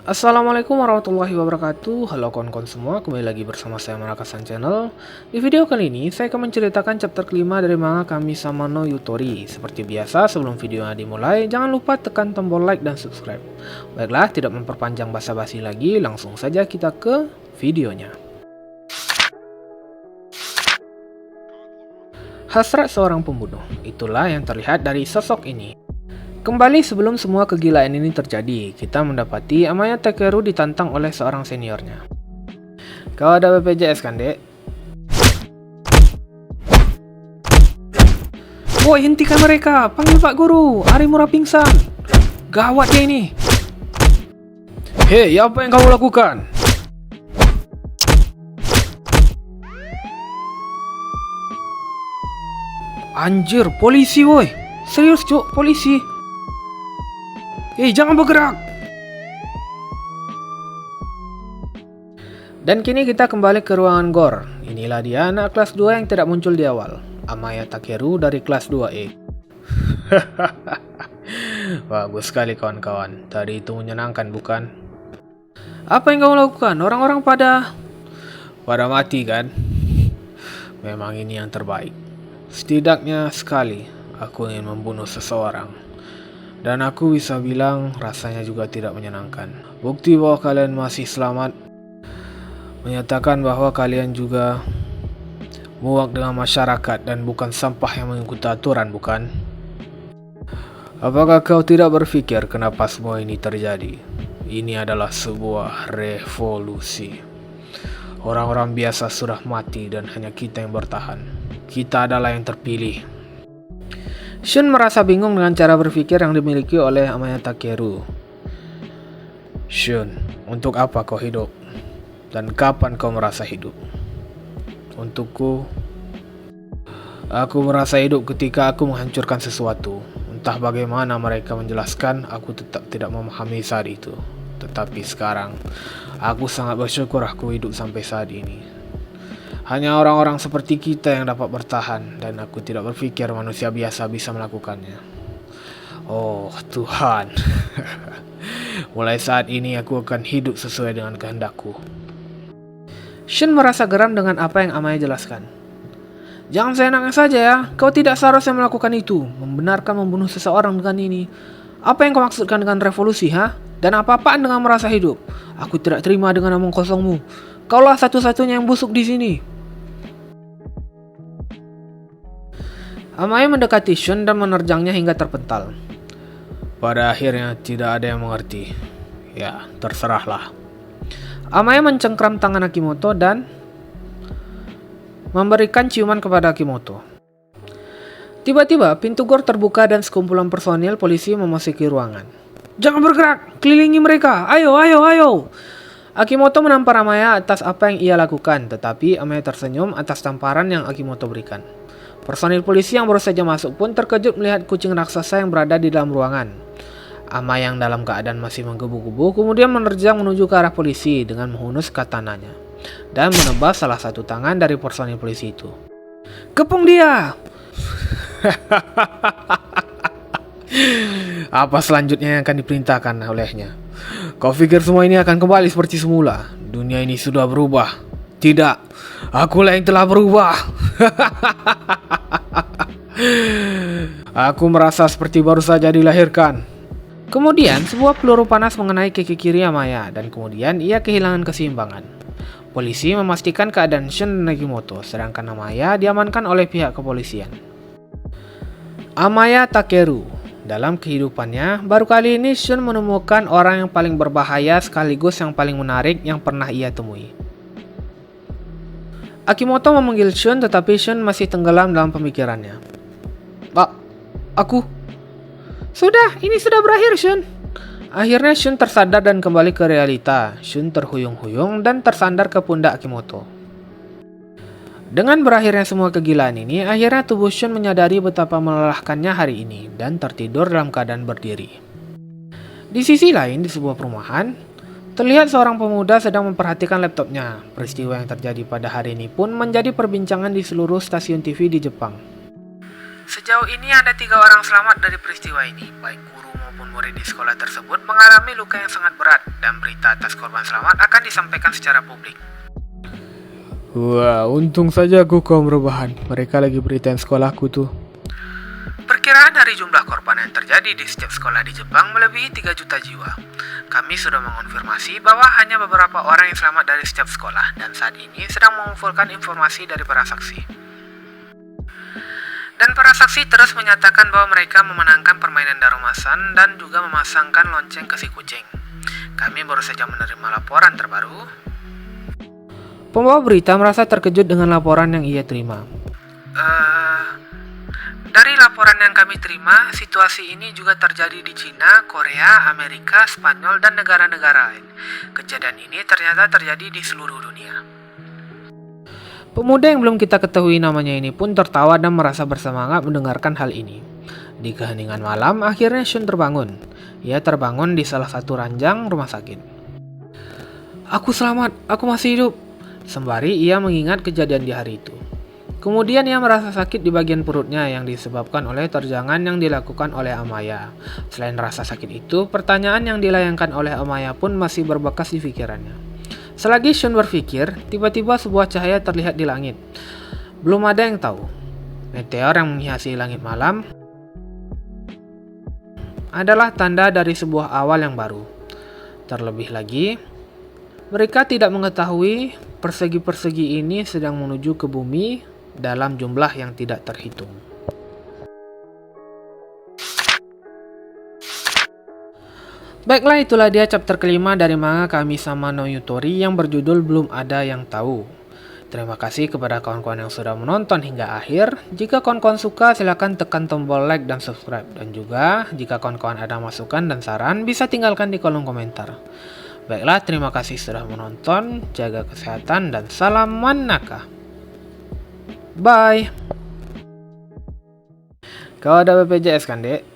Assalamualaikum warahmatullahi wabarakatuh. Halo kawan-kawan semua, kembali lagi bersama saya Marakasan Channel. Di video kali ini saya akan menceritakan chapter kelima dari manga Kami-sama no Yutori. Seperti biasa, sebelum videonya dimulai, jangan lupa tekan tombol like dan subscribe. Baiklah, tidak memperpanjang basa-basi lagi, langsung saja kita ke videonya. Hasrat seorang pembunuh, itulah yang terlihat dari sosok ini. Kembali sebelum semua kegilaan ini terjadi, kita mendapati Amaya Takeru ditantang oleh seorang seniornya. Kau ada BPJS kan, dek? Woi, hentikan mereka! Panggil Pak Guru! Arimura pingsan! Gawat dia ini! Hei, apa yang kamu lakukan? Anjir, polisi woi! Serius cuk, polisi! Hei, jangan bergerak! Dan kini kita kembali ke ruangan GOR. Inilah dia anak kelas 2 yang tidak muncul di awal. Amaya Takeru dari kelas 2E. Bagus sekali kawan-kawan. Tadi itu menyenangkan bukan? Apa yang kamu lakukan? Orang-orang pada mati kan? Memang ini yang terbaik. Setidaknya sekali aku ingin membunuh seseorang. Dan aku bisa bilang rasanya juga tidak menyenangkan. Bukti bahwa kalian masih selamat menyatakan bahwa kalian juga muak dengan masyarakat dan bukan sampah yang mengikuti aturan, bukan? Apakah kau tidak berpikir kenapa semua ini terjadi? Ini adalah sebuah revolusi. Orang-orang biasa sudah mati dan hanya kita yang bertahan. Kita adalah yang terpilih. Shun merasa bingung dengan cara berpikir yang dimiliki oleh Amaya Takeru. Shun, untuk apa kau hidup? Dan kapan kau merasa hidup? Untukku, aku merasa hidup ketika aku menghancurkan sesuatu. Entah bagaimana mereka menjelaskan, aku tetap tidak memahami saat itu. Tetapi sekarang, aku sangat bersyukur aku hidup sampai saat ini. Hanya orang-orang seperti kita yang dapat bertahan, dan aku tidak berpikir manusia biasa bisa melakukannya. Oh Tuhan, mulai saat ini aku akan hidup sesuai dengan kehendakku. Shun merasa geram dengan apa yang Amaya jelaskan. Jangan seenaknya saja ya, kau tidak seharusnya melakukan itu, membenarkan membunuh seseorang dengan ini. Apa yang kau maksudkan dengan revolusi, ha? Dan apa-apaan dengan merasa hidup? Aku tidak terima dengan omong kosongmu. Kaulah satu-satunya yang busuk di sini. Amaya mendekati Shun dan menerjangnya hingga terpental. Pada akhirnya tidak ada yang mengerti. Ya, terserahlah. Amaya mencengkram tangan Akimoto dan memberikan ciuman kepada Akimoto. Tiba-tiba pintu GOR terbuka dan sekumpulan personil polisi memasuki ruangan. Jangan bergerak, kelilingi mereka. Ayo, ayo, ayo. Akimoto menampar Amaya atas apa yang ia lakukan, tetapi Amaya tersenyum atas tamparan yang Akimoto berikan. Personil polisi yang baru saja masuk pun terkejut melihat kucing raksasa yang berada di dalam ruangan. Amaya yang dalam keadaan masih menggebu-gebu kemudian menerjang menuju ke arah polisi dengan menghunus katananya dan menebas salah satu tangan dari personil polisi itu. Kepung dia! Apa selanjutnya yang akan diperintahkan olehnya? Kau pikir semua ini akan kembali seperti semula? Dunia ini sudah berubah. Tidak, akulah yang telah berubah. Aku merasa seperti baru saja dilahirkan. Kemudian sebuah peluru panas mengenai kaki kiri Amaya dan kemudian ia kehilangan keseimbangan. Polisi memastikan keadaan Shun dan Akimoto, sedangkan Amaya diamankan oleh pihak kepolisian. Amaya Takeru. Dalam kehidupannya, baru kali ini Shun menemukan orang yang paling berbahaya sekaligus yang paling menarik yang pernah ia temui. Akimoto memanggil Shun tetapi Shun masih tenggelam dalam pemikirannya. Pak, aku... Sudah, ini sudah berakhir Shun. Akhirnya Shun tersadar dan kembali ke realita. Shun terhuyung-huyung dan tersandar ke pundak Akimoto. Dengan berakhirnya semua kegilaan ini, akhirnya tubuh Shun menyadari betapa melelahkannya hari ini dan tertidur dalam keadaan berdiri. Di sisi lain, di sebuah perumahan, terlihat seorang pemuda sedang memperhatikan laptopnya. Peristiwa yang terjadi pada hari ini pun menjadi perbincangan di seluruh stasiun TV di Jepang. Sejauh ini ada 3 orang selamat dari peristiwa ini, baik guru maupun maupun murid di sekolah tersebut mengalami luka yang sangat berat dan berita atas korban selamat akan disampaikan secara publik. Wah, untung saja aku kaum rebahan. Mereka lagi beritain sekolahku tuh. Perkiraan dari jumlah korban yang terjadi di setiap sekolah di Jepang melebihi 3 juta jiwa. Kami sudah mengonfirmasi bahwa hanya beberapa orang yang selamat dari setiap sekolah dan saat ini sedang mengumpulkan informasi dari para saksi. Dan para saksi terus menyatakan bahwa mereka memenangkan permainan darumasan dan juga memasangkan lonceng ke si kucing. Kami baru saja menerima laporan terbaru. Pembawa berita merasa terkejut dengan laporan yang ia terima. Dari laporan yang kami terima, situasi ini juga terjadi di Cina, Korea, Amerika, Spanyol, dan negara-negara lain. Kejadian ini ternyata terjadi di seluruh dunia. Pemuda yang belum kita ketahui namanya ini pun tertawa dan merasa bersemangat mendengarkan hal ini. Di keheningan malam, akhirnya Shun terbangun. Ia terbangun di salah satu ranjang rumah sakit. Aku selamat, aku masih hidup. Sembari ia mengingat kejadian di hari itu. Kemudian ia merasa sakit di bagian perutnya yang disebabkan oleh terjangan yang dilakukan oleh Amaya. Selain rasa sakit itu, pertanyaan yang dilayangkan oleh Amaya pun masih berbekas di pikirannya. Selagi Shun berpikir, tiba-tiba sebuah cahaya terlihat di langit. Belum ada yang tahu. Meteor yang menghiasi langit malam adalah tanda dari sebuah awal yang baru. Terlebih lagi, mereka tidak mengetahui persegi-persegi ini sedang menuju ke bumi dalam jumlah yang tidak terhitung. Baiklah, itulah dia chapter kelima dari manga Kami-sama no Yutori yang berjudul Belum Ada Yang Tahu. Terima kasih kepada kawan-kawan yang sudah menonton hingga akhir. Jika kawan-kawan suka, silakan tekan tombol like dan subscribe. Dan juga, jika kawan-kawan ada masukan dan saran, bisa tinggalkan di kolom komentar. Baiklah, terima kasih sudah menonton, jaga kesehatan, dan salam manaka. Bye. Kau ada BPJS kan, Dek?